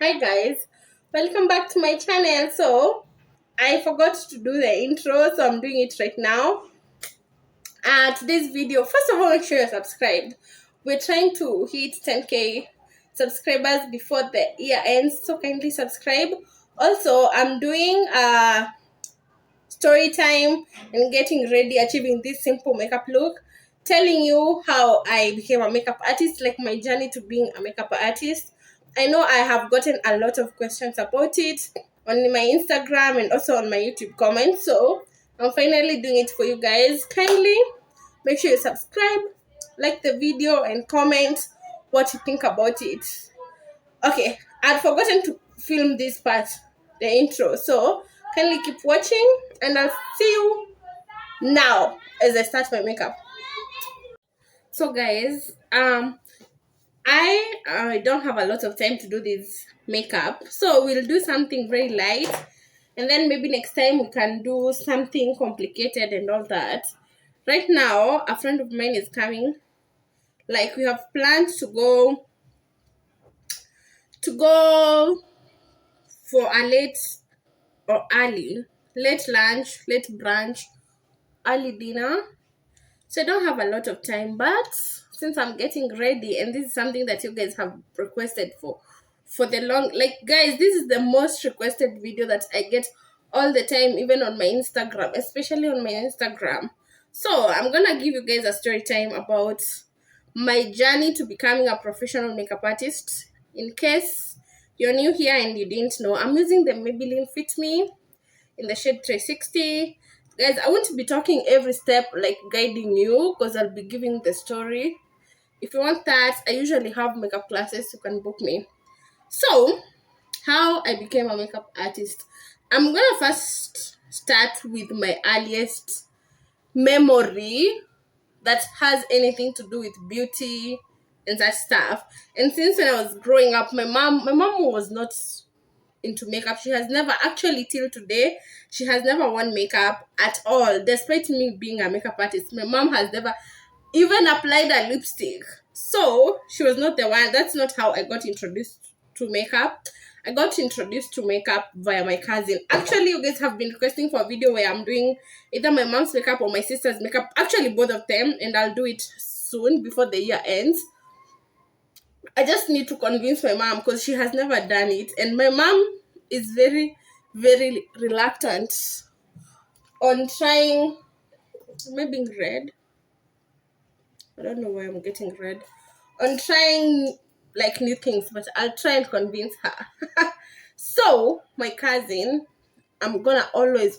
Hi guys, welcome back to my channel. So I forgot to do the intro, so I'm doing it right now. Today's video, first of all, make sure you're subscribed. We're trying to hit 10k subscribers before the year ends, so kindly subscribe. Also, I'm doing story time and getting ready, achieving this simple makeup look, telling you how I became a makeup artist, like my journey to being a makeup artist. I know I have gotten a lot of questions about it on my Instagram and also on my YouTube comments, so I'm finally doing it for you guys. Kindly make sure you subscribe, like the video, and comment what you think about it. Okay, I'd forgotten to film this part, the intro. So kindly keep watching, and I'll see you now as I start my makeup. So guys, I don't have a lot of time to do this makeup, so we'll do something very light, and then maybe next time we can do something complicated and all that. Right now, a friend of mine is coming. Like we have planned to go for a late or early, late lunch, late brunch, early dinner. So I don't have a lot of time, but since I'm getting ready, and this is something that you guys have requested for the long, like guys, this is the most requested video that I get all the time, even on my Instagram, especially on my Instagram. So I'm gonna give you guys a story time about my journey to becoming a professional makeup artist. In case you're new here and you didn't know, I'm using the Maybelline Fit Me in the shade 360. Guys, I won't be talking every step, like guiding you, because I'll be giving the story. If you want that, I usually have makeup classes. You can book me. So, how I became a makeup artist. I'm gonna first start with my earliest memory that has anything to do with beauty and that stuff. And since when I was growing up, my mom was not into makeup. She has never, actually till today, she has never worn makeup at all. Despite me being a makeup artist, my mom has never even applied a lipstick. So she was not the one. That's not how I got introduced to makeup. I got introduced to makeup via my cousin. Actually, you guys have been requesting for a video where I'm doing either my mom's makeup or my sister's makeup. Actually, both of them, and I'll do it soon before the year ends. I just need to convince my mom because she has never done it, and my mom is very, very reluctant on trying. Maybe red. I don't know why I'm getting red. On trying like new things, but I'll try and convince her. So my cousin, I'm gonna always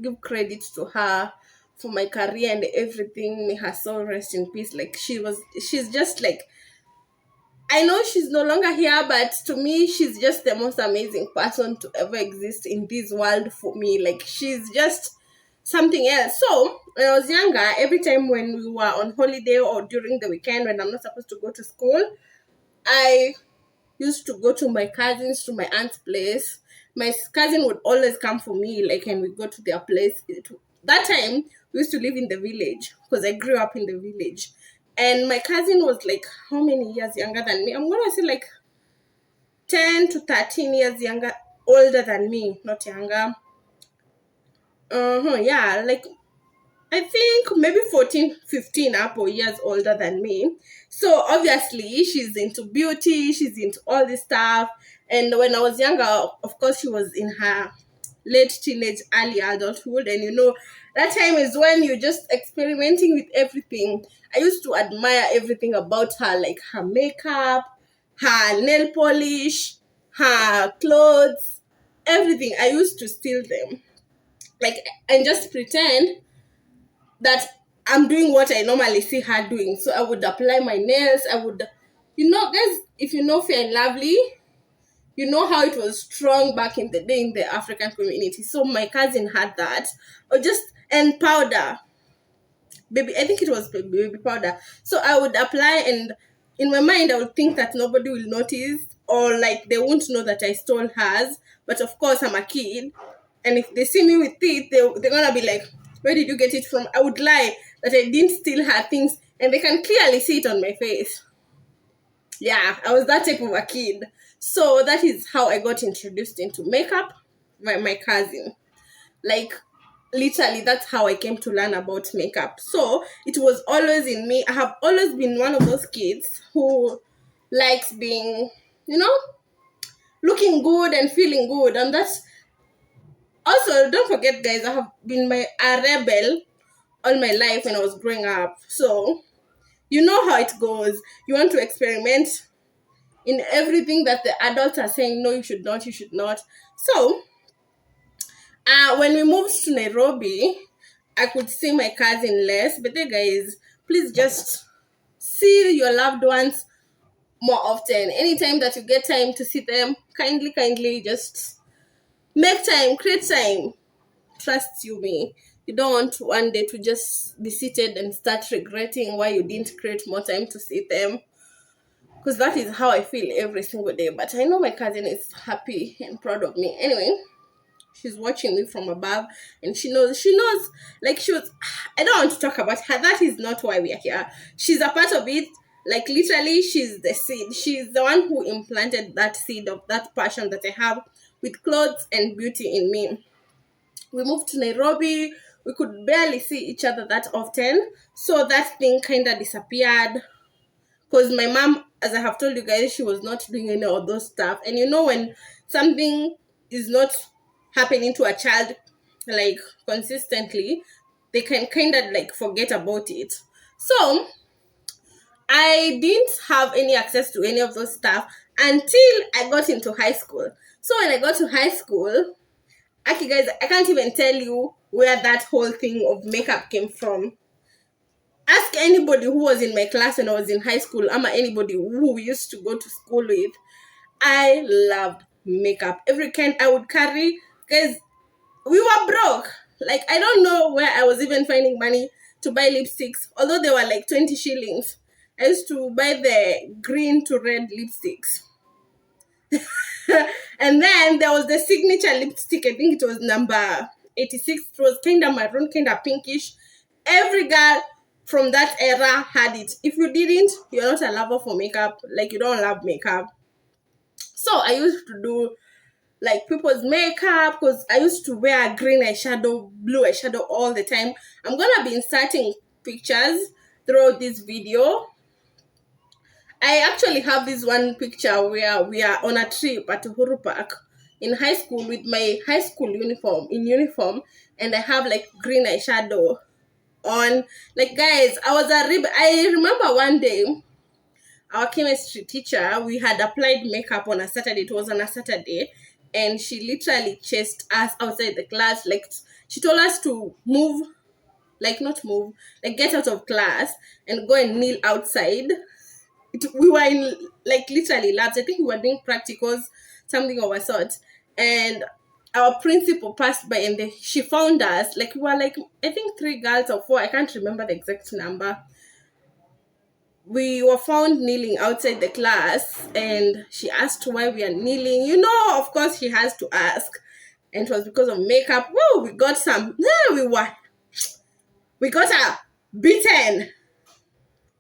give credit to her for my career and everything. May her soul rest in peace. Like she's just like, I know she's no longer here, but to me, she's just the most amazing person to ever exist in this world for me. Like, she's just something else. So, when I was younger, every time when we were on holiday or during the weekend when I'm not supposed to go to school, I used to go to my cousins, to my aunt's place. My cousin would always come for me, like, and we go to their place. That time, we used to live in the village because I grew up in the village. And my cousin was like, how many years younger than me? I'm going to say like 10 to 13 years younger, older than me, not younger. Yeah, like I think maybe 14, 15 Apple years older than me. So obviously she's into beauty, she's into all this stuff. And when I was younger, of course, she was in her late teenage, early adulthood. And that time is when you're just experimenting with everything. I used to admire everything about her, like her makeup, her nail polish, her clothes, everything. I used to steal them, like, and just pretend that I'm doing what I normally see her doing. So I would apply my nails. I would, guys, if you know Fair and Lovely, you know how it was strong back in the day in the African community. So my cousin had that, or just and powder, baby. I think it was baby powder. So I would apply, and in my mind, I would think that nobody will notice, or like they won't know that I stole hers. But of course, I'm a kid, and if they see me with it, they're gonna be like, "Where did you get it from?" I would lie that I didn't steal her things, and they can clearly see it on my face. Yeah, I was that type of a kid. So that is how I got introduced into makeup by my cousin. Like, literally, that's how I came to learn about makeup. So it was always in me. I have always been one of those kids who likes being, you know, looking good and feeling good. And that's also, don't forget, guys, I have been a rebel all my life when I was growing up. So you know how it goes. You want to experiment in everything that the adults are saying, no, you should not, you should not. So when we moved to Nairobi, I could see my cousin less. But then, guys, please just see your loved ones more often. Anytime that you get time to see them, kindly, just make time, create time. Trust you me. You don't want one day to just be seated and start regretting why you didn't create more time to see them. Because that is how I feel every single day. But I know my cousin is happy and proud of me. Anyway, she's watching me from above, and she knows, like, she was, I don't want to talk about her. That is not why we are here. She's a part of it. Like, literally, she's the seed. She's the one who implanted that seed of that passion that I have with clothes and beauty in me. We moved to Nairobi. We could barely see each other that often, so that thing kind of disappeared. Because my mom, as I have told you guys, she was not doing any of those stuff. And you know, when something is not happening to a child, like, consistently, they can kind of like forget about it. So I didn't have any access to any of those stuff until I got into high school. So when I got to high school, actually, guys, I can't even tell you where that whole thing of makeup came from. Ask anybody who was in my class when I was in high school, ama anybody who we used to go to school with. I loved makeup. Every kind I would carry, guys, we were broke. Like, I don't know where I was even finding money to buy lipsticks, although they were like 20 shillings. I used to buy the green to red lipsticks. And then there was the signature lipstick. I think it was number 86. It was kind of maroon, kind of pinkish. Every girl from that era had it. If you didn't, you're not a lover for makeup. Like, you don't love makeup. So I used to do like people's makeup, because I used to wear green eyeshadow, blue eyeshadow all the time. I'm gonna be inserting pictures throughout this video. I actually have this one picture where we are on a trip at Uhuru Park in high school with my high school uniform, and I have like green eyeshadow on. Like, guys, I remember one day our chemistry teacher, we had applied makeup on a Saturday. It was on a Saturday, and she literally chased us outside the class. Like, she told us to move, like, not move, like, get out of class and go and kneel outside. We were in, like, literally labs. I think we were doing practicals, something of a sort. And our principal passed by, and she found us. Like, we were like, I think 3 girls or 4. I can't remember the exact number. We were found kneeling outside the class, and she asked why we are kneeling. You know, of course, she has to ask. And it was because of makeup. Whoa, we got beaten.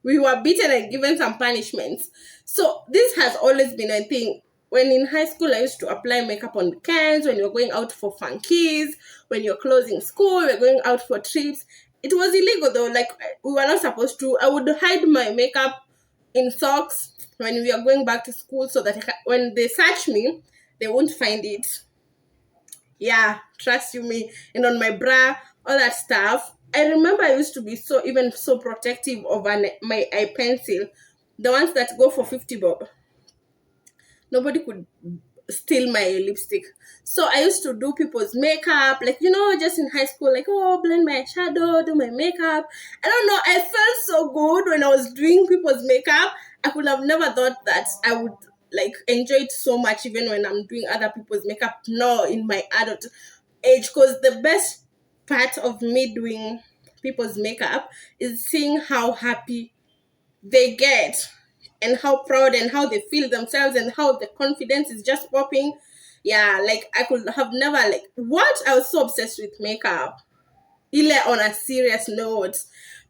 We were beaten and given some punishments. So this has always been a thing. When in high school, I used to apply makeup on weekends, when you're going out for funkies, when you're closing school, we're going out for trips. It was illegal though, like, we were not supposed to. I would hide my makeup in socks when we are going back to school, so that when they search me, they won't find it. Yeah, trust you me. And on my bra, all that stuff. I remember I used to be so protective of my eye pencil, the ones that go for 50 bob. Nobody could steal my lipstick. So I used to do people's makeup, like, you know, just in high school, like, oh, blend my shadow, do my makeup. I don't know, I felt so good when I was doing people's makeup. I could have never thought that I would, like, enjoy it so much even when I'm doing other people's makeup now in my adult age. Because the best part of me doing people's makeup is seeing how happy they get, and how proud and how they feel themselves, and how the confidence is just popping. Yeah, like, I could have never, like, what? I was so obsessed with makeup. Ile on a serious note.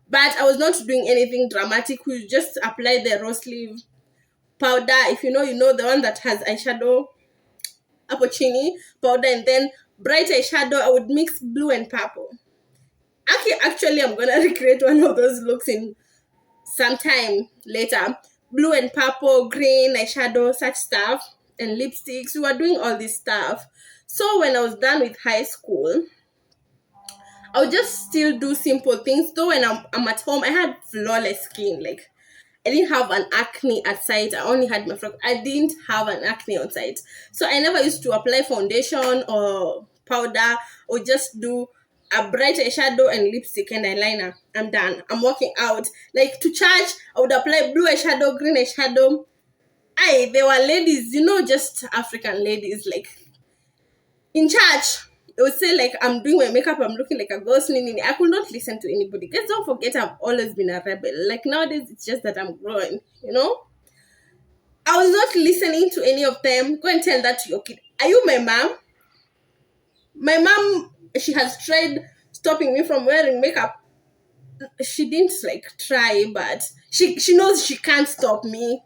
But I was not doing anything dramatic. We just apply the rose leaf powder. If you know, you know, the one that has eyeshadow, apocini powder, and then bright eyeshadow. I would mix blue and purple. Actually, I'm gonna recreate one of those looks in some time later. Blue and purple, green eyeshadow, such stuff, and lipsticks. We were doing all this stuff. So when I was done with high school, I would just still do simple things. Though when I'm at home, I had flawless skin. Like, I didn't have an acne at sight. I only had my freckles. I didn't have an acne on sight. So I never used to apply foundation or powder or just do a bright eyeshadow and lipstick and eyeliner. I'm done. I'm walking out. Like, to church, I would apply blue eyeshadow, green eyeshadow. There were ladies, just African ladies, like, in church. They would say, like, I'm doing my makeup, I'm looking like a ghost. I could not listen to anybody. Guys, don't forget, I've always been a rebel. Like, nowadays, it's just that I'm growing. I was not listening to any of them. Go and tell that to your kid. Are you my mom? My mom, she has tried stopping me from wearing makeup. She didn't, like, try, but she knows she can't stop me.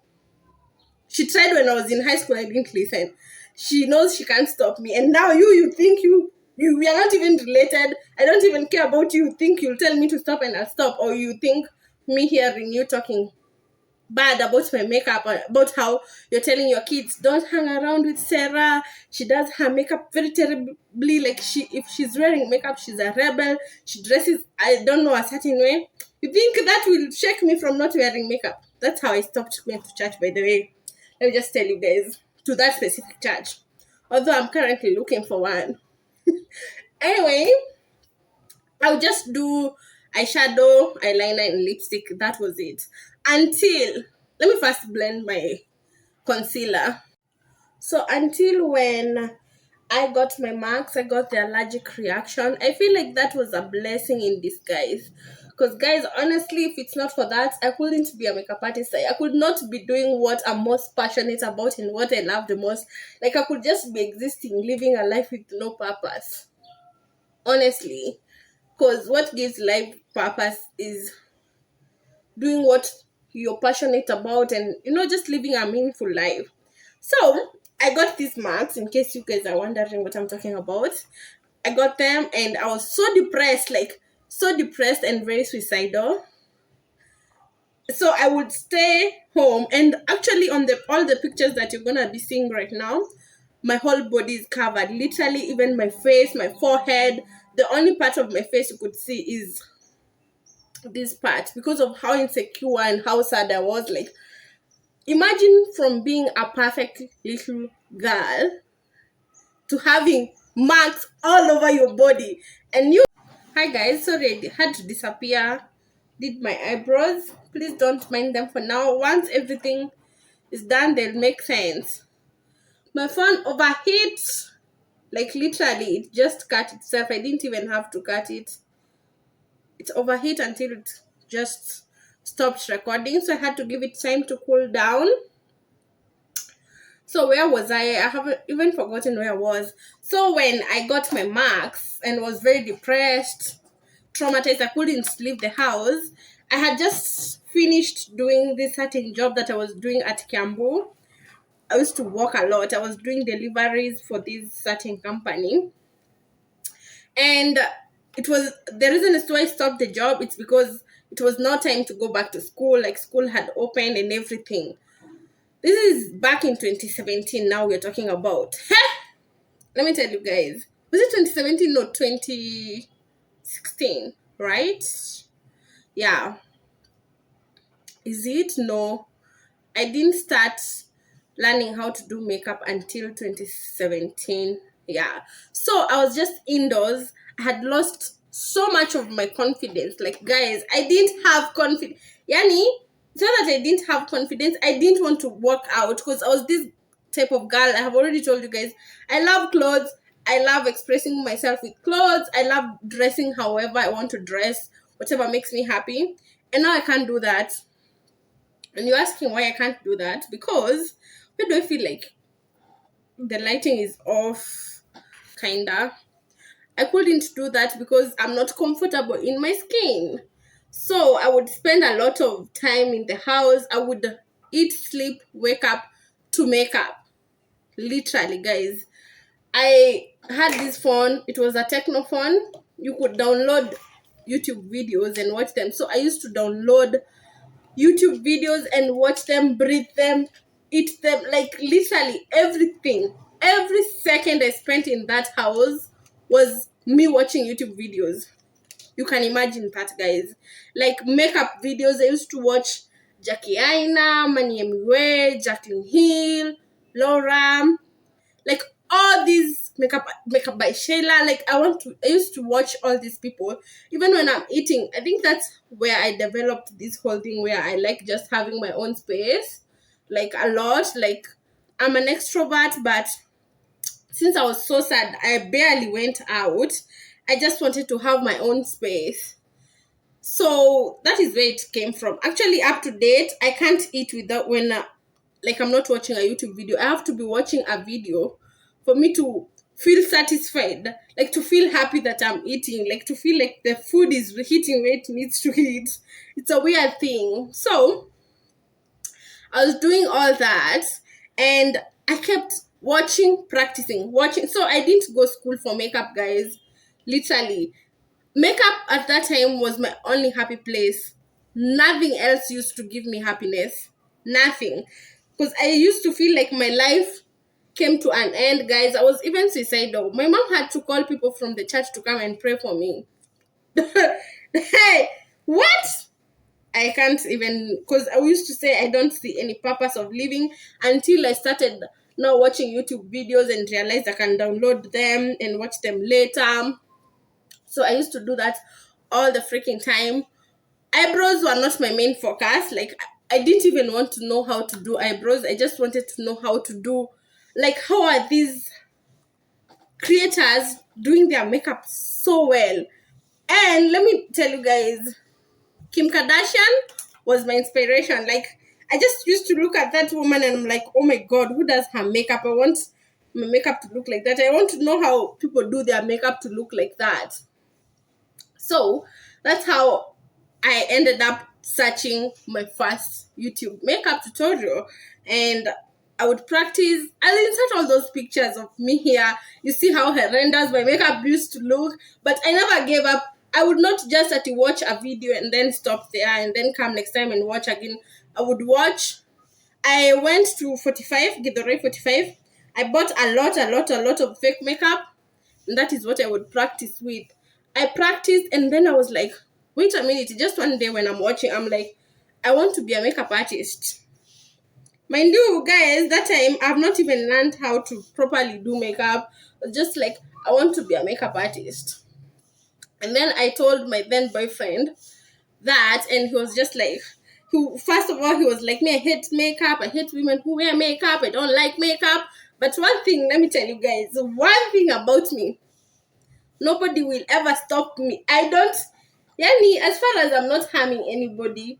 She tried when I was in high school. I didn't listen. She knows she can't stop me. And now you think we are not even related. I don't even care about you. You think you'll tell me to stop and I'll stop. Or you think me hearing you talking bad about my makeup, about how you're telling your kids, don't hang around with Sarah. She does her makeup very terribly. Like, if she's wearing makeup, she's a rebel. She dresses, I don't know, a certain way. You think that will shake me from not wearing makeup? That's how I stopped going to church, by the way. Let me just tell you guys, to that specific church. Although I'm currently looking for one. Anyway, I'll just do eyeshadow, eyeliner, and lipstick. That was it. Until, let me first blend my concealer. So until when I got my marks, I got the allergic reaction. I feel like that was a blessing in disguise. Because, guys, honestly, if it's not for that, I couldn't be a makeup artist. I could not be doing what I'm most passionate about and what I love the most. Like, I could just be existing, living a life with no purpose. Honestly. Because what gives life purpose is doing what you're passionate about and, just living a meaningful life. So, I got these marks, in case you guys are wondering what I'm talking about. I got them and I was so depressed, and very suicidal. So I would stay home, and actually on all the pictures that you're gonna be seeing right now, my whole body is covered. Literally, even my face, my forehead, the only part of my face you could see is this part, because of how insecure and how sad I was. Like, imagine from being a perfect little girl to having marks all over your body. And hi guys, sorry I had to disappear. Did my eyebrows. Please don't mind them for now. Once everything is done, they'll make sense. My phone overheat. Like, literally, it just cut itself. I didn't even have to cut it. It overheat until it just stopped recording. So I had to give it time to cool down. So where was I? I haven't even forgotten where I was. So when I got my marks and was very depressed, traumatized, I couldn't leave the house. I had just finished doing this certain job that I was doing at Kiambu. I used to work a lot. I was doing deliveries for this certain company. And it was, the reason as to why I stopped the job, it's because it was not time to go back to school. Like, school had opened and everything. This is back in 2017 now we're talking about. Let me tell you guys. Was it 2017? No, 2016, right? Yeah. Is it? No. I didn't start learning how to do makeup until 2017. Yeah. So I was just indoors. I had lost so much of my confidence. Like, guys, I didn't have confidence. Yani, it's not that I didn't have confidence. I didn't want to work out because I was this type of girl. I have already told you guys. I love clothes. I love expressing myself with clothes. I love dressing however I want to dress, whatever makes me happy. And now I can't do that. And you're asking why I can't do that? Because why do I feel like the lighting is off? Kinda. I couldn't do that because I'm not comfortable in my skin. So I would spend a lot of time in the house. I would eat, sleep, wake up to makeup. Literally, guys. I had this phone. It was a techno phone. You could download YouTube videos and watch them. So I used to download YouTube videos and watch them, breathe them, eat them, like literally everything. Every second I spent in that house was me watching YouTube videos. You can imagine that, guys. Like makeup videos, I used to watch Jackie Aina, Mani Emiwe, Jacqueline Hill, Laura, like all these makeup by Shayla. Like I used to watch all these people even when I'm eating. I think that's where I developed this whole thing where I like just having my own space, like a lot. Like I'm an extrovert, but since I was so sad I barely went out. I just wanted to have my own space. So that is where it came from. Actually, up to date, I can't eat without when like I'm not watching a YouTube video. I have to be watching a video for me to feel satisfied, like to feel happy that I'm eating, like to feel like the food is hitting where it needs to hit. It's a weird thing. So I was doing all that and I kept watching, practicing, watching. So I didn't go school for makeup, guys. Literally, makeup at that time was my only happy place. Nothing else used to give me happiness. Nothing. Because I used to feel like my life came to an end, guys. I was even suicidal. My mom had to call people from the church to come and pray for me. Hey, what? I can't even, because I used to say I don't see any purpose of living until I started now watching YouTube videos and realized I can download them and watch them later. So I used to do that all the freaking time. Eyebrows were not my main focus. Like I didn't even want to know how to do eyebrows. I just wanted to know how to do, like, how are these creators doing their makeup so well. And let me tell you guys, Kim Kardashian was my inspiration. Like I just used to look at that woman and I'm like, oh my god, who does her makeup? I want my makeup to look like that. I want to know how people do their makeup to look like that. So that's how I ended up searching my first YouTube makeup tutorial, and I would practice. I'll insert all those pictures of me here. You see how horrendous my makeup used to look, but I never gave up. I would not just at watch a video and then stop there and then come next time and watch again. I would watch. I went to 45, Gidore 45. I bought a lot of fake makeup, and that is what I would practice with. I practiced and then I was like, wait a minute, just one day when I'm watching, I'm like, I want to be a makeup artist. Mind you, guys, that time I've not even learned how to properly do makeup. Just like, I want to be a makeup artist. And then I told my then boyfriend that, and he was just like, first of all, he was like, me, I hate makeup. I hate women who wear makeup. I don't like makeup. But one thing, let me tell you guys, one thing about me, nobody will ever stop me. I don't, Yani, as far as I'm not harming anybody,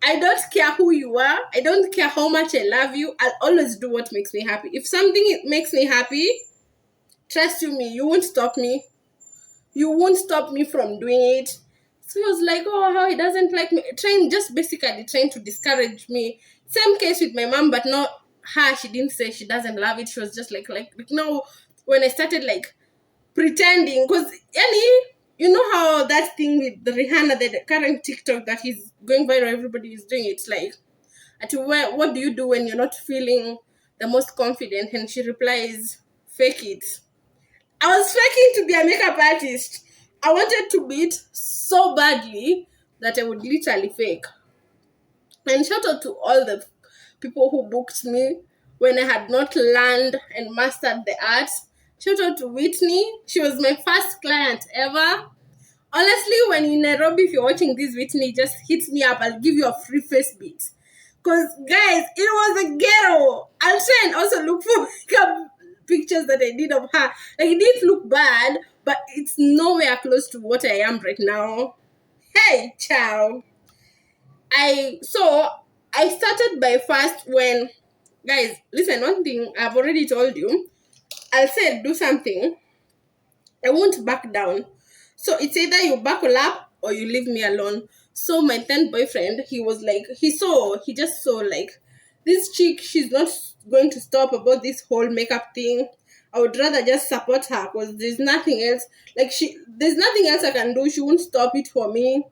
I don't care who you are. I don't care how much I love you. I'll always do what makes me happy. If something makes me happy, trust you me, you won't stop me. You won't stop me from doing it. So he was like, oh, how he doesn't like me. Just basically trying to discourage me. Same case with my mom, but not her. She didn't say she doesn't love it. She was just like no. When I started like pretending, because you know how that thing with the Rihanna, the current TikTok that is going viral, everybody is doing it. It's like, what do you do when you're not feeling the most confident? And she replies, fake it. I was faking to be a makeup artist. I wanted to be it so badly that I would literally fake. And shout out to all the people who booked me when I had not learned and mastered the art. Shout out to Whitney. She was my first client ever. Honestly, when you're in Nairobi, if you're watching this, Whitney, just hit me up. I'll give you a free face beat. Because, guys, it was a ghetto. I'll try and also look for makeup pictures that I did of her. Like, it didn't look bad, but it's nowhere close to what I am right now. Hey, ciao. I started by first when, guys, listen, one thing I've already told you. I'll say do something. I won't back down. So it's either you buckle up or you leave me alone. So my then boyfriend, he was like, he just saw like this chick, she's not going to stop about this whole makeup thing. I would rather just support her because there's nothing else. Like there's nothing else I can do. She won't stop it for me.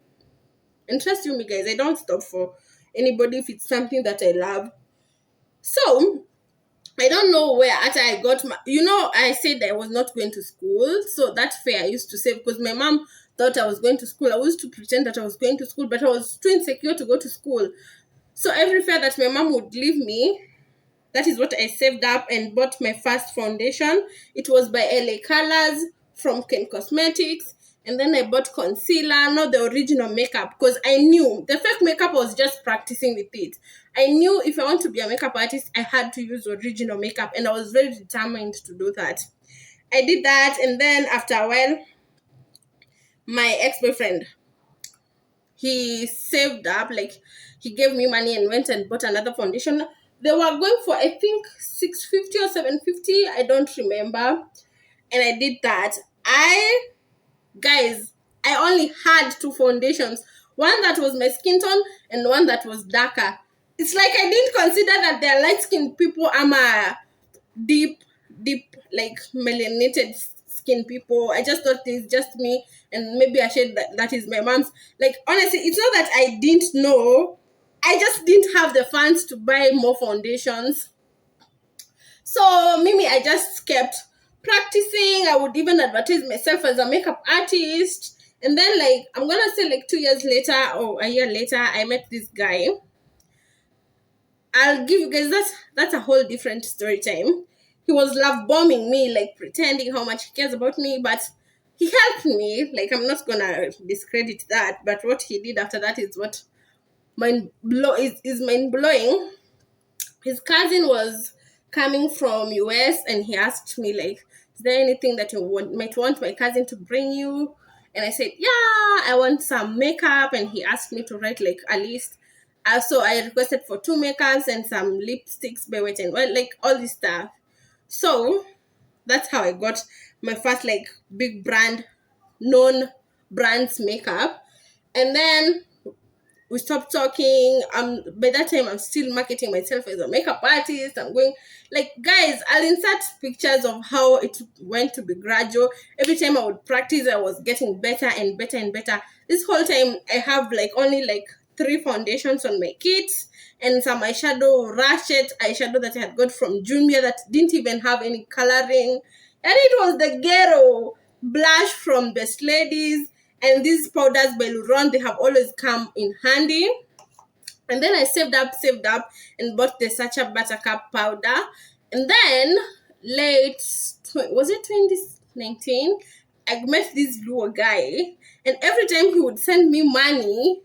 And trust you me, guys, I don't stop for anybody if it's something that I love. So I don't know where after I got my, I said I was not going to school. So that fare I used to save because my mom thought I was going to school. I used to pretend that I was going to school, but I was too insecure to go to school. So every fare that my mom would leave me, that is what I saved up and bought my first foundation. It was by LA Colors from Ken Cosmetics. And then I bought concealer, not the original makeup, because I knew the fake makeup was just practicing with it. I knew if I want to be a makeup artist, I had to use original makeup, and I was very determined to do that. I did that, and then after a while, my ex-boyfriend, he saved up, like he gave me money and went and bought another foundation. They were going for, I think, 650 or 750, I don't remember. And I did that. Guys, I only had two foundations, one that was my skin tone and one that was darker. It's like I didn't consider that they're light-skinned people. I'm a deep like melanated skin people. I just thought it's just me, and maybe I said that is my mom's. Like, honestly, it's not that I didn't know, I just didn't have the funds to buy more foundations. So Mimi, I just kept practicing. I would even advertise myself as a makeup artist. And then, like, I'm gonna say like 2 years later or a year later, I met this guy. I'll give you guys that's a whole different story time. He was love bombing me, like pretending how much he cares about me, but he helped me. Like, I'm not gonna discredit that, but what he did after that is what is mind blowing. His cousin was coming from US, and he asked me, like, is there anything that you might want my cousin to bring you? And I said, yeah, I want some makeup. And he asked me to write like a list. So I requested for 2 makeups and some lipsticks by Wet and Wild, like all this stuff. So that's how I got my first like big brand, known brands makeup. And then we stopped talking. By that time, I'm still marketing myself as a makeup artist. I'm going, like, guys, I'll insert pictures of how it went to be gradual. Every time I would practice, I was getting better and better and better. This whole time, I have like only like 3 foundations on my kit and some eyeshadow, ratchet eyeshadow that I had got from Jumia that didn't even have any coloring. And it was the ghetto blush from Best Ladies. And these powders by Luron, they have always come in handy. And then I saved up, and bought the Sacha Buttercup powder. And then was it 2019? I met this Luo guy, and every time he would send me money,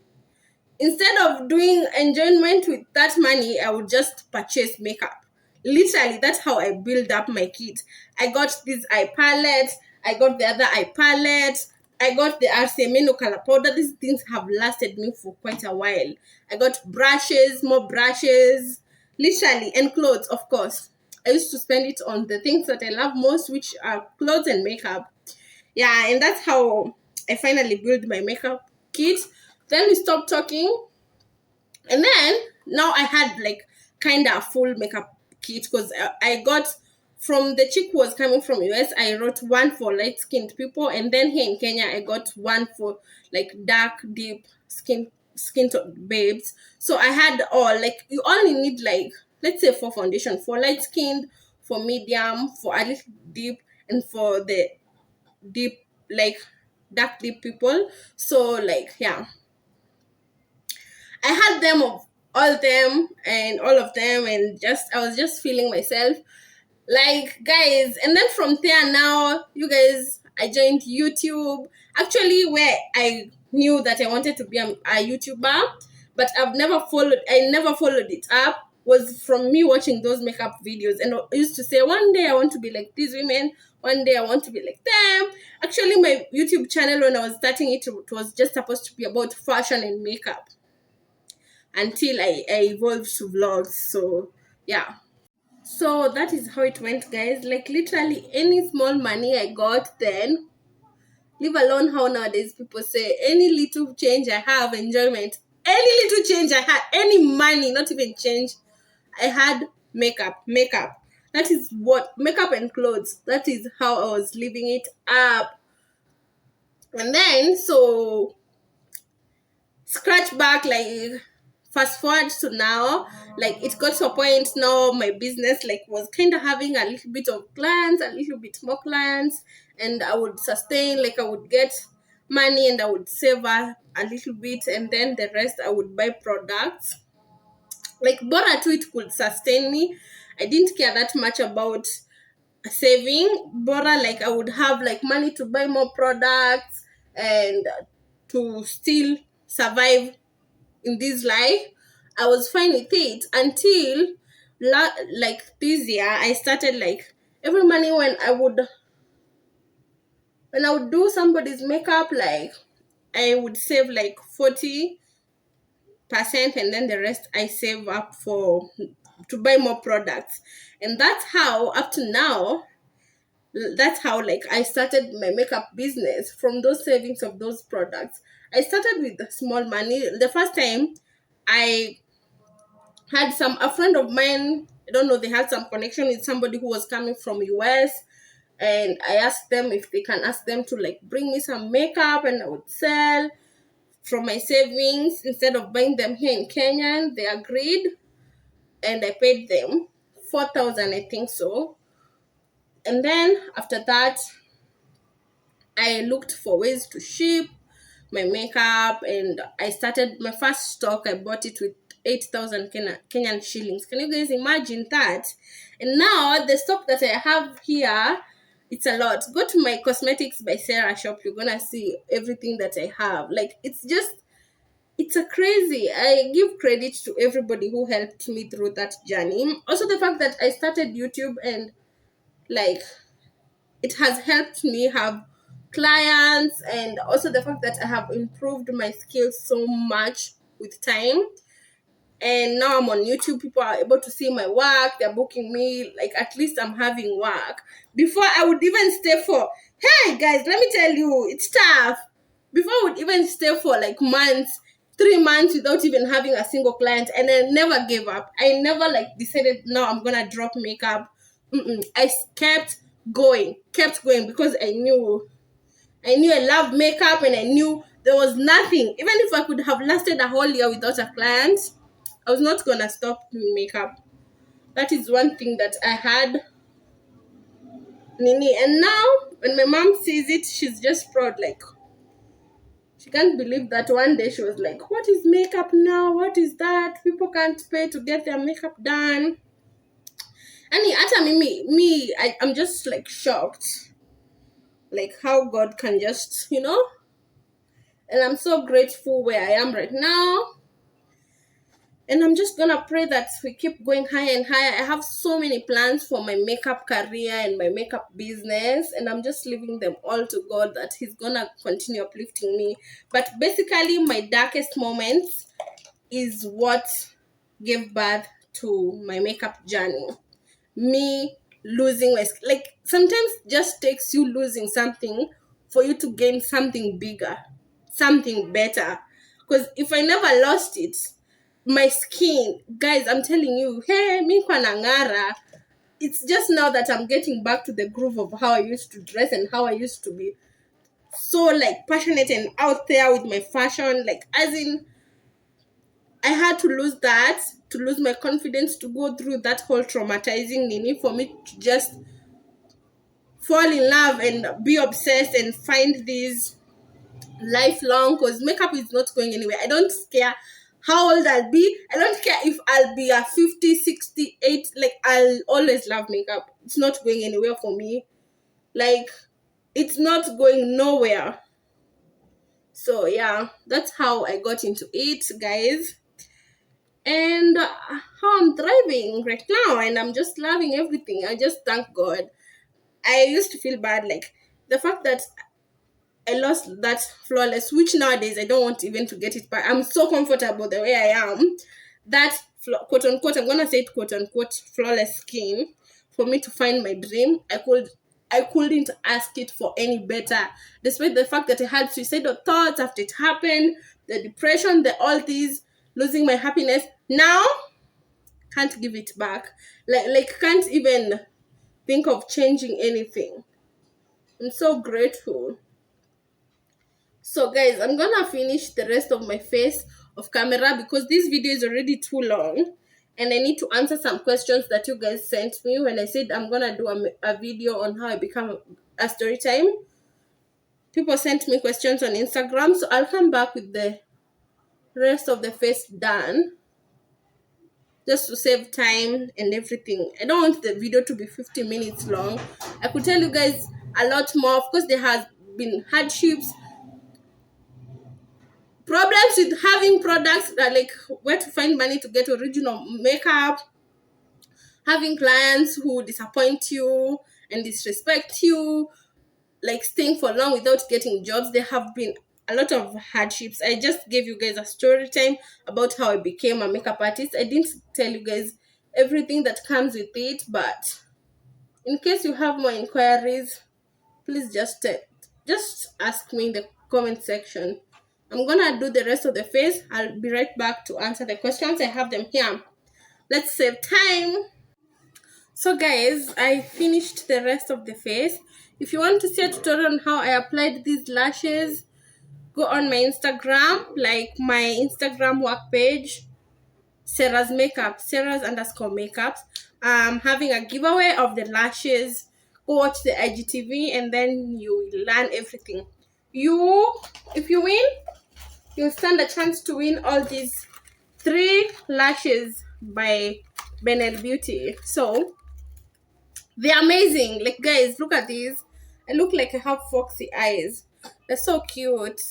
instead of doing enjoyment with that money, I would just purchase makeup. Literally, that's how I build up my kit. I got this eye palette, I got the other eye palette, I got the Arsemeno color powder. These things have lasted me for quite a while. I got brushes, more brushes, literally, and clothes, of course. I used to spend it on the things that I love most, which are clothes and makeup. Yeah, and that's how I finally built my makeup kit. Then we stopped talking, and then now I had like kind of full makeup kit because I got from the chick who was coming from US. I wrote one for light skinned people, and then here in Kenya I got one for like dark, deep skin tone babes. So I had all, like, you only need like, let's say 4 foundation for light skinned, for medium, for a little deep, and for the deep, like dark deep people. So like, yeah, I had them of all them and all of them, and I was just feeling myself, like, guys. And then from there, now you guys, I joined YouTube, actually, where I knew that I wanted to be a YouTuber, but I never followed it up, was from me watching those makeup videos. And I used to say, one day I want to be like these women, one day I want to be like them. Actually, my YouTube channel, when I was starting it, it was just supposed to be about fashion and makeup, until I evolved to vlogs. So yeah, so that is how it went, guys. Like, literally any small money I got then, leave alone how nowadays people say any little change I have, enjoyment, any little change I had, any money, not even change, I had makeup. That is what makeup and clothes. That is how I was living it up. And then so scratch back, like fast forward to now, like it got to a point now my business like was kind of having a little bit of clients, a little bit more clients, and I would sustain, like I would get money and I would save a little bit, and then the rest I would buy products. Like bora to it could sustain me. I didn't care that much about saving. Bora like I would have like money to buy more products and to still survive in this life. I was fine with it until like this year I started like every money when I would do somebody's makeup, like I would save like 40%, and then the rest I save up for to buy more products. And that's how up to now, that's how like I started my makeup business from those savings of those products. I started with small money. The first time I had some a friend of mine, I don't know, they had some connection with somebody who was coming from US, and I asked them if they can ask them to like bring me some makeup and I would sell from my savings instead of buying them here in Kenya. They agreed, and I paid them 4,000, I think so. And then after that I looked for ways to ship my makeup, and I started my first stock. I bought it with 8,000 Kenyan shillings. Can you guys imagine that? And now the stock that I have here, it's a lot. Go to my Cosmetics by Sarah shop. You're gonna see everything that I have. Like it's a crazy. I give credit to everybody who helped me through that journey. Also the fact that I started YouTube, and like it has helped me have clients, and also the fact that I have improved my skills so much with time. And now I'm on YouTube, people are able to see my work, they're booking me, like at least I'm having work. Before I would even stay for, hey guys, let me tell you, it's tough. Before I would even stay for like months, 3 months without even having a single client, and I never gave up. I never like decided now I'm gonna drop makeup. I kept going because I knew I loved makeup, and I knew there was nothing. Even if I could have lasted a whole year without a client, I was not gonna stop doing makeup. That is one thing that I had, Nini. And now when my mom sees it, she's just proud. Like she can't believe that one day she was like, "What is makeup now? What is that? People can't pay to get their makeup done." And hata I'm just like shocked, like how God can just, and I'm so grateful where I am right now. And I'm just gonna pray that we keep going higher and higher. I have so many plans for my makeup career and my makeup business, and I'm just leaving them all to God, that He's gonna continue uplifting me. But basically, my darkest moments is what gave birth to my makeup journey. Me losing my like sometimes just takes you losing something for you to gain something bigger, something better. Because if I never lost it, my skin, guys, I'm telling you, hey, mi kwa nangara. It's just now that I'm getting back to the groove of how I used to dress and how I used to be so like passionate and out there with my fashion. Like as in, I had to lose that, to lose my confidence, to go through that whole traumatizing Nini for me to just fall in love and be obsessed and find these lifelong, because makeup is not going anywhere. I don't care how old I'll be. I don't care if I'll be a 50, 68. Like, I'll always love makeup. It's not going anywhere for me. Like, it's not going nowhere. So, yeah, that's how I got into it, guys. And how I'm thriving right now. And I'm just loving everything. I just thank God. I used to feel bad. Like, the fact that I lost that flawless, which nowadays I don't want even to get it back. I'm so comfortable the way I am. That quote unquote, I'm gonna say it quote unquote, flawless skin. For me to find my dream, I couldn't ask it for any better. Despite the fact that I had suicidal thoughts after it happened, the depression, the all these, losing my happiness. Now can't give it back. Like can't even think of changing anything. I'm so grateful. So guys, I'm gonna finish the rest of my face of camera because this video is already too long, and I need to answer some questions that you guys sent me when I said I'm gonna do a video on how I become a story time. People sent me questions on Instagram, so I'll come back with the rest of the face done, just to save time and everything. I don't want the video to be 50 minutes long. I could tell you guys a lot more. Of course, there has been hardships, problems with having products that, like, where to find money to get original makeup, having clients who disappoint you and disrespect you, like staying for long without getting jobs. There have been a lot of hardships. I just gave you guys a story time about how I became a makeup artist. I didn't tell you guys everything that comes with it, but in case you have more inquiries, please just ask me in the comment section. I'm gonna do the rest of the face. I'll be right back to answer the questions. I have them here. Let's save time. So guys, I finished the rest of the face. If you want to see a tutorial on how I applied these lashes, go on my Instagram, like my Instagram work page, Sarah's Makeup, Sarah's underscore makeup. Having a giveaway of the lashes. Go watch the IGTV and then you will learn everything. If you win, you'll stand a chance to win all these 3 lashes by Benel Beauty. So they're amazing. Like guys, look at these. I look like I have foxy eyes. They're so cute.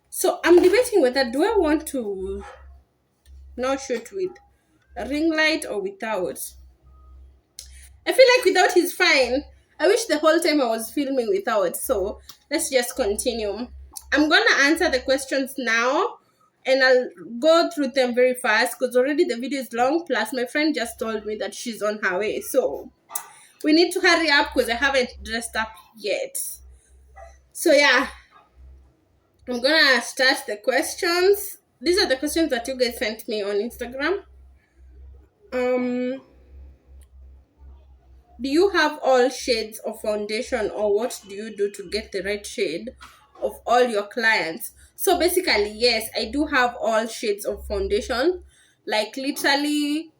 So I'm debating whether do I want to now shoot with a ring light or without. I feel like without is fine. I wish the whole time I was filming without. So let's just continue. I'm gonna answer the questions now and I'll go through them very fast because already the video is long. Plus my friend just told me that she's on her way. So we need to hurry up because I haven't dressed up yet. So yeah, I'm gonna start the questions. These are the questions that you guys sent me on Instagram. Do you have all shades of foundation, or what do you do to get the right shade of all your clients? So basically, yes, I do have all shades of foundation. Like literally,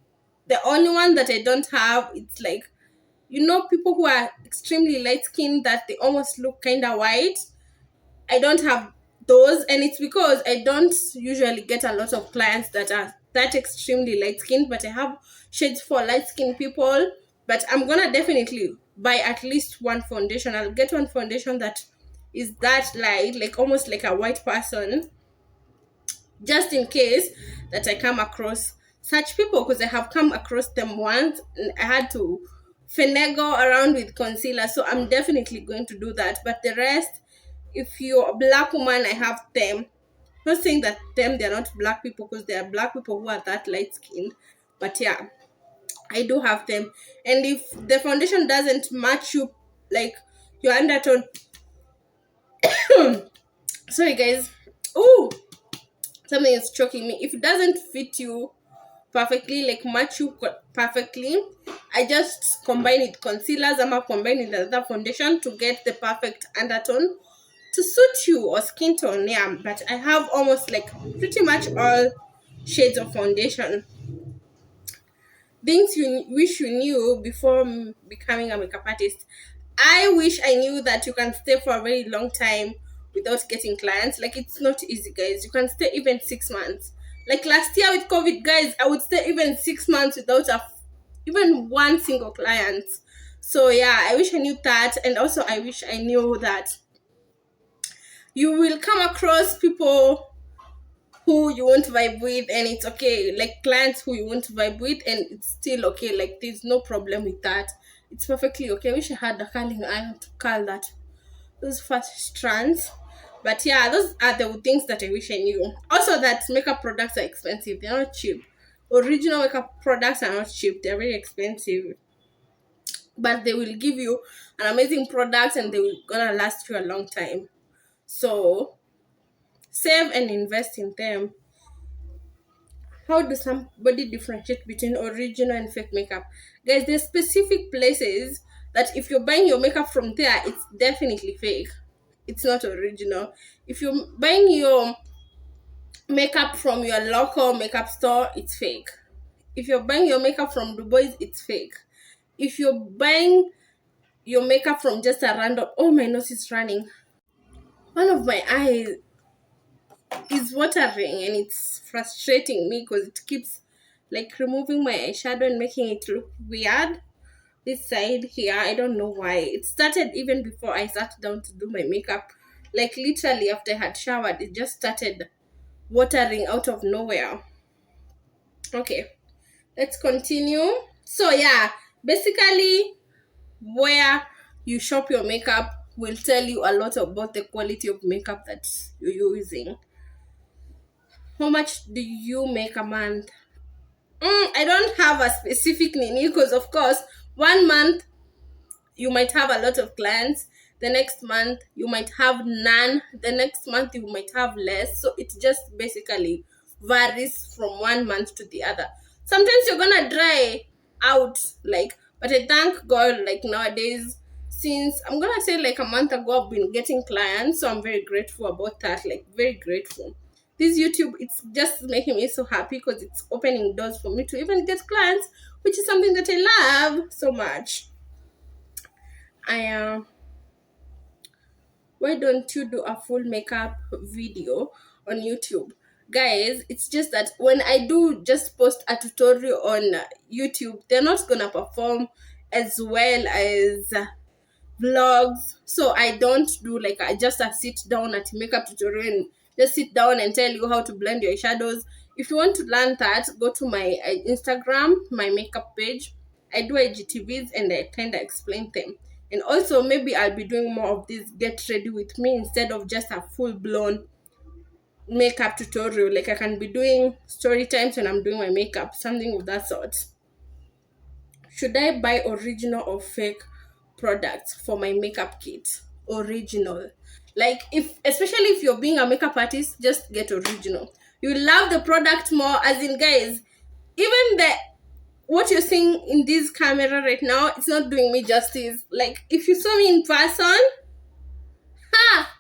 the only one that I don't have, it's like, people who are extremely light skinned that they almost look kind of white. I don't have those, and it's because I don't usually get a lot of clients that are that extremely light skinned, but I have shades for light skinned people. But I'm gonna definitely buy at least one foundation. I'll get one foundation that is that light, like almost like a white person, just in case that I come across such people, because I have come across them once and I had to finagle around with concealer. So I'm definitely going to do that. But the rest, if you're a black woman, I have them. Not saying that they're not black people, because there are black people who are that light skinned. But yeah, I do have them. And if the foundation doesn't match you, like your undertone, sorry guys. Oh, something is choking me. If it doesn't fit you perfectly, like match you perfectly, I just combine with concealers. I'm gonna combine with another foundation to get the perfect undertone to suit you or skin tone. Yeah, but I have almost like pretty much all shades of foundation. Things you wish you knew before becoming a makeup artist. I wish I knew that you can stay for a very long time without getting clients. Like, it's not easy, guys. You can stay even 6 months. Like last year with COVID, guys, I would stay even 6 months without even one single client. So yeah, I wish I knew that. And also I wish I knew that you will come across people who you won't vibe with, and it's okay. Like clients who you won't vibe with, and it's still okay. Like there's no problem with that. It's perfectly okay. I wish I had a curling iron to curl those fast strands. But yeah, those are the things that I wish I knew. Also, that makeup products are expensive. They're not cheap. Original makeup products are not cheap. They're very expensive. But they will give you an amazing product, and they will gonna last you a long time. So save and invest in them. How do somebody differentiate between original and fake makeup? Guys, there's specific places that if you're buying your makeup from there, it's definitely fake. It's not original. If you're buying your makeup from your local makeup store, it's fake. If you're buying your makeup from Dubois, it's fake. If you're buying your makeup from just a random, oh, my nose is running. One of my eyes is watering and it's frustrating me because it keeps like removing my eyeshadow and making it look weird. This side here, I don't know why. It started even before I sat down to do my makeup. Like literally after I had showered, it just started watering out of nowhere. Okay, let's continue. So yeah, basically where you shop your makeup will tell you a lot about the quality of makeup that you're using. How much do you make a month? I don't have a specific nini because, of course, 1 month you might have a lot of clients. The next month you might have none. The next month you might have less. So it just basically varies from 1 month to the other. Sometimes you're gonna dry out, like, but I thank God, like nowadays, since I'm gonna say like a month ago, I've been getting clients, so I'm very grateful about that. Like, very grateful. This YouTube, it's just making me so happy because it's opening doors for me to even get clients, which is something that I love so much. I am. Why don't you do a full makeup video on YouTube? Guys, it's just that when I do just post a tutorial on YouTube, they're not gonna perform as well as vlogs. So I don't do like I just a sit down at makeup tutorial and just sit down and tell you how to blend your shadows. If you want to learn that, go to my Instagram, my makeup page. I do IGTVs and I kind of explain them. And also maybe I'll be doing more of this get ready with me instead of just a full blown makeup tutorial. Like I can be doing story times when I'm doing my makeup, something of that sort. Should I buy original or fake products for my makeup kit? Original. Like if especially if you're being a makeup artist, just get original. You love the product more, as in guys, even the what you're seeing in this camera right now, it's not doing me justice. Like if you saw me in person, ha,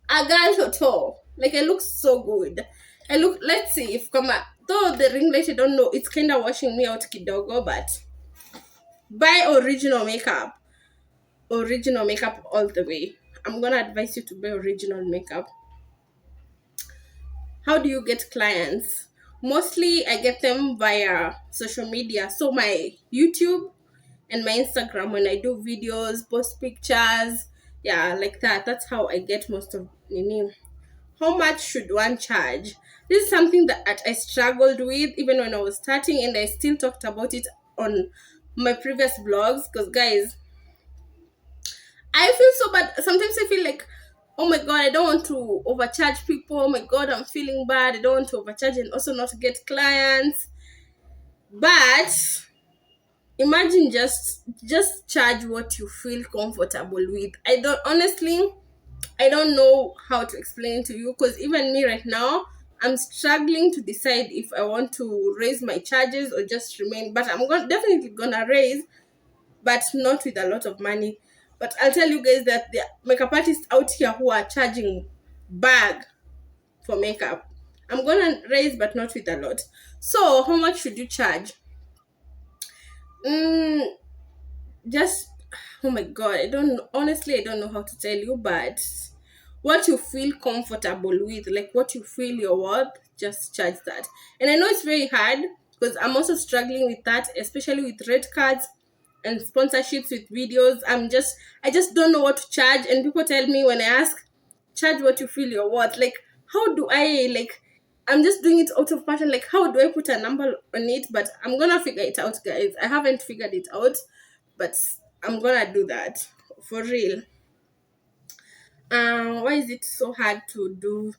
a girl toto. Like I look so good. I look, let's see if come out. Though the ring light, I don't know, it's kind of washing me out kidogo, but buy original makeup. Original makeup all the way. I'm gonna advise you to buy original makeup. How do you get clients? Mostly I get them via social media. So my YouTube and my Instagram, when I do videos, post pictures, yeah, like that. That's how I get most of Nini. How much should one charge? This is something that I struggled with even when I was starting, and I still talked about it on my previous vlogs because guys, I feel so bad. Sometimes I feel like, oh my god, I don't want to overcharge people. Oh my god, I'm feeling bad. I don't want to overcharge and also not get clients. But imagine just charge what you feel comfortable with. I don't know how to explain it to you because even me right now, I'm struggling to decide if I want to raise my charges or just remain. But definitely gonna raise, but not with a lot of money. But I'll tell you guys that the makeup artists out here who are charging bag for makeup. I'm gonna raise, but not with a lot. So, how much should you charge? Mm, just oh my god, I don't know. Honestly, I don't know how to tell you, but what you feel comfortable with, like what you feel your worth, just charge that. And I know it's very hard because I'm also struggling with that, especially with red cards and sponsorships with videos. I just don't know what to charge, and people tell me when I ask, charge what you feel you're worth. Like, how do I like? I'm just doing it out of passion. Like, how do I put a number on it? But I'm gonna figure it out, guys. I haven't figured it out, but I'm gonna do that for real. Why is it so hard to do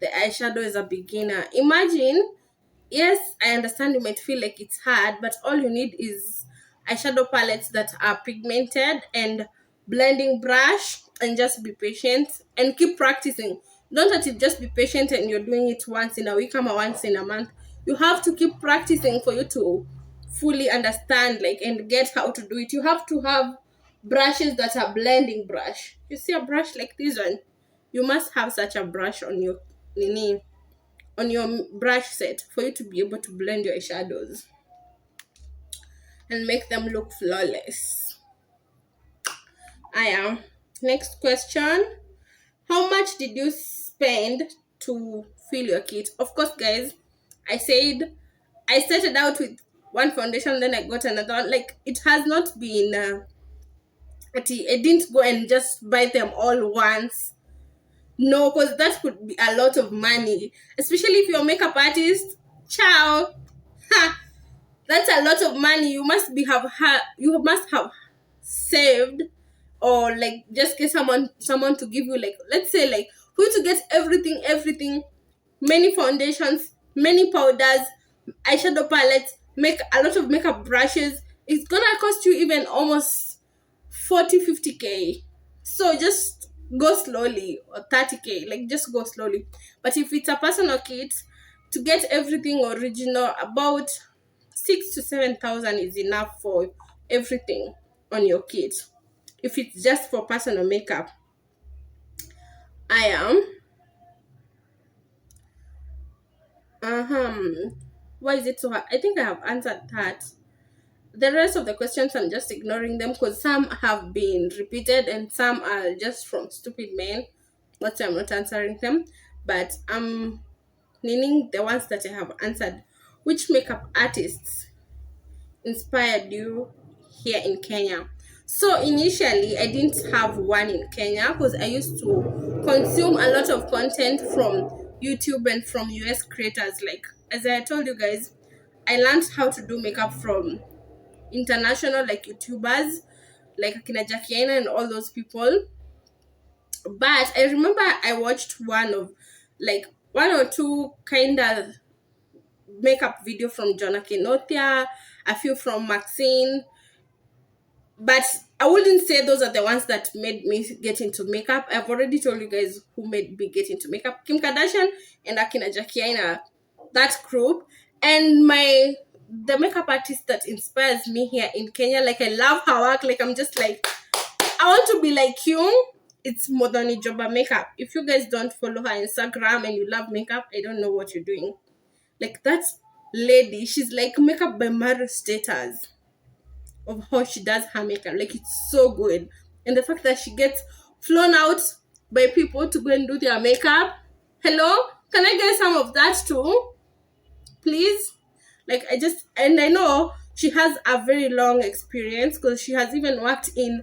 the eyeshadow as a beginner? Imagine, yes, I understand you might feel like it's hard, but all you need is eyeshadow palettes that are pigmented and blending brush, and just be patient and keep practicing. Don't let it just be patient and you're doing it once in a week or once in a month. You have to keep practicing for you to fully understand, like, and get how to do it. You have to have brushes that are blending brush. You see a brush like this one, you must have such a brush on your nini, on your brush set for you to be able to blend your shadows and make them look flawless. I am. Next question. How much did you spend to fill your kit? Of course, guys, I said I started out with one foundation, then I got another one. Like, it has not been, I didn't go and just buy them all once. No, because that could be a lot of money, especially if you're a makeup artist. Ciao. Ha, that's a lot of money. You must you must have saved, or like just get someone to give you, like, let's say, like, for you to get everything, many foundations, many powders, eyeshadow palettes, make a lot of makeup brushes. It's gonna cost you even almost 40-50K. So just go slowly, or 30K, like, just go slowly. But if it's a personal kit, to get everything original, about 6 to 7 thousand is enough for everything on your kit. If it's just for personal makeup. I am. Why is it so hard? I think I have answered that. The rest of the questions, I'm just ignoring them because some have been repeated and some are just from stupid men. That's why I'm not answering them. But I'm meaning the ones that I have answered. Which makeup artists inspired you here in Kenya? So initially, I didn't have one in Kenya because I used to consume a lot of content from YouTube and from US creators. Like, as I told you guys, I learned how to do makeup from international, like, YouTubers, like Akina Jakiana and all those people. But I remember I watched one or two kind of makeup video from Jonah Kenotia, a few from Maxine, but I wouldn't say those are the ones that made me get into makeup. I've already told you guys who made me get into makeup: Kim Kardashian and Akina Jakiana, that group. And the makeup artist that inspires me here in Kenya, like, I love her work. Like, I'm just like, I want to be like you. It's Modoni Joba Makeup. If you guys don't follow her Instagram and you love makeup, I don't know what you're doing. Like, that lady, she's like makeup by Mario status of how she does her makeup. Like, it's so good. And the fact that she gets flown out by people to go and do their makeup. Hello? Can I get some of that too? Please? Like, and I know she has a very long experience because she has even worked in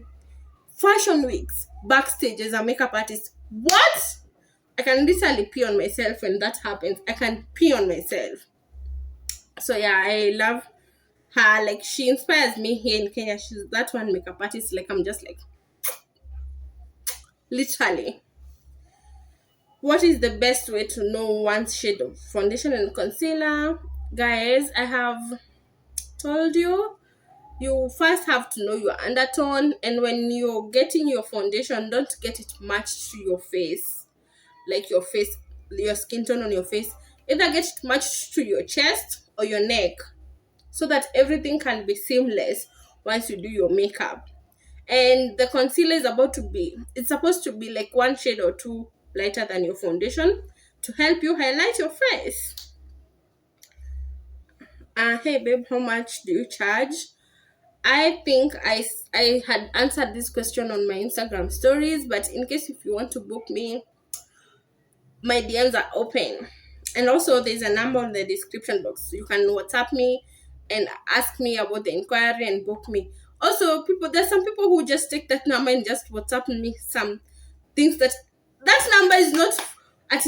fashion weeks backstage as a makeup artist. What? I can literally pee on myself when that happens. I can pee on myself. So yeah, I love her. Like, she inspires me here in Kenya. She's that one makeup artist. Like, I'm just like, literally. What is the best way to know one's shade of foundation and concealer? Guys, I have told you, you first have to know your undertone, and when you're getting your foundation, don't get it matched to your face. Like, your skin tone on your face. Either get it matched to your chest or your neck, so that everything can be seamless once you do your makeup. And the concealer it's supposed to be like one shade or two lighter than your foundation to help you highlight your face. Hey babe, how much do you charge? I think I had answered this question on my Instagram stories, but in case if you want to book me, my DMs are open. And also, there's a number on the description box. You can WhatsApp me and ask me about the inquiry and book me. Also, there's some people who just take that number and just WhatsApp me some things that number is not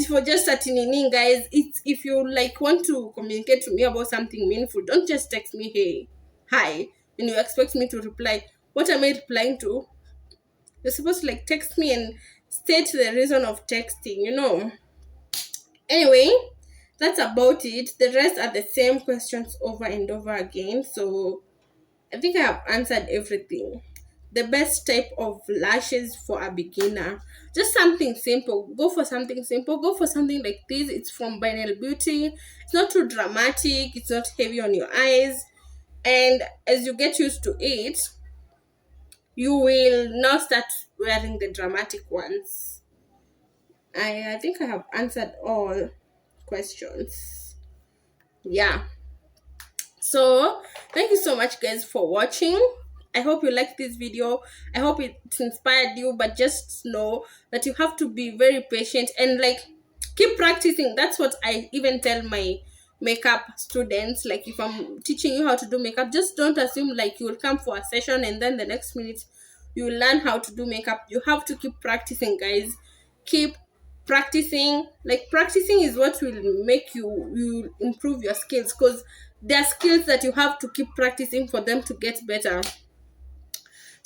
for just atinining, guys. It's if you like want to communicate to me about something meaningful. Don't just text me, hey, hi, and you expect me to reply. What am I replying to? You're supposed to like text me and state the reason of texting. Anyway, that's about it. The rest are the same questions over and over again. So I think I have answered everything. the best type of lashes for a beginner. Just something simple. Go for something simple. Go for something like this. It's from Binel Beauty. It's not too dramatic. It's not heavy on your eyes. And as you get used to it, you will now start wearing the dramatic ones. I think I have answered all questions. Yeah. So thank you so much guys for watching. I hope you liked this video. I hope it inspired you, but just know that you have to be very patient and like keep practicing. That's what I even tell my makeup students. Like if I'm teaching you how to do makeup, just don't assume like you will come for a session and then the next minute you will learn how to do makeup. You have to keep practicing, guys. Keep practicing. Like practicing is what will make you improve your skills, because there are skills that you have to keep practicing for them to get better.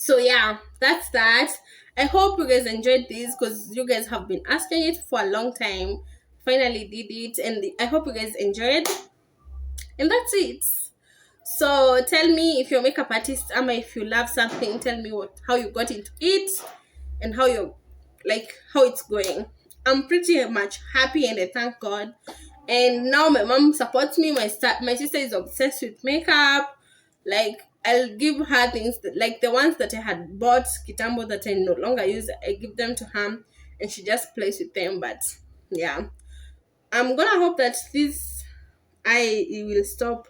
So yeah, that's that. I hope you guys enjoyed this, because you guys have been asking it for a long time. Finally did it, and I hope you guys enjoyed. And that's it. So tell me if you're a makeup artist, Ama, if you love something, tell me how you got into it and how you're like how it's going. I'm pretty much happy and I thank God. And now my mom supports me. My sister is obsessed with makeup. Like I'll give her things like the ones that I had bought kitambo that I no longer use. I give them to her, and she just plays with them. But yeah, I'm gonna hope that this eye will stop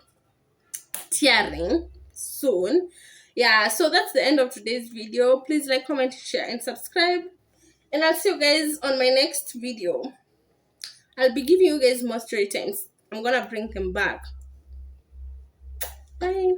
tearing soon. Yeah, so that's the end of today's video. Please like, comment, share, and subscribe. And I'll see you guys on my next video. I'll be giving you guys more story times. I'm gonna bring them back. Bye.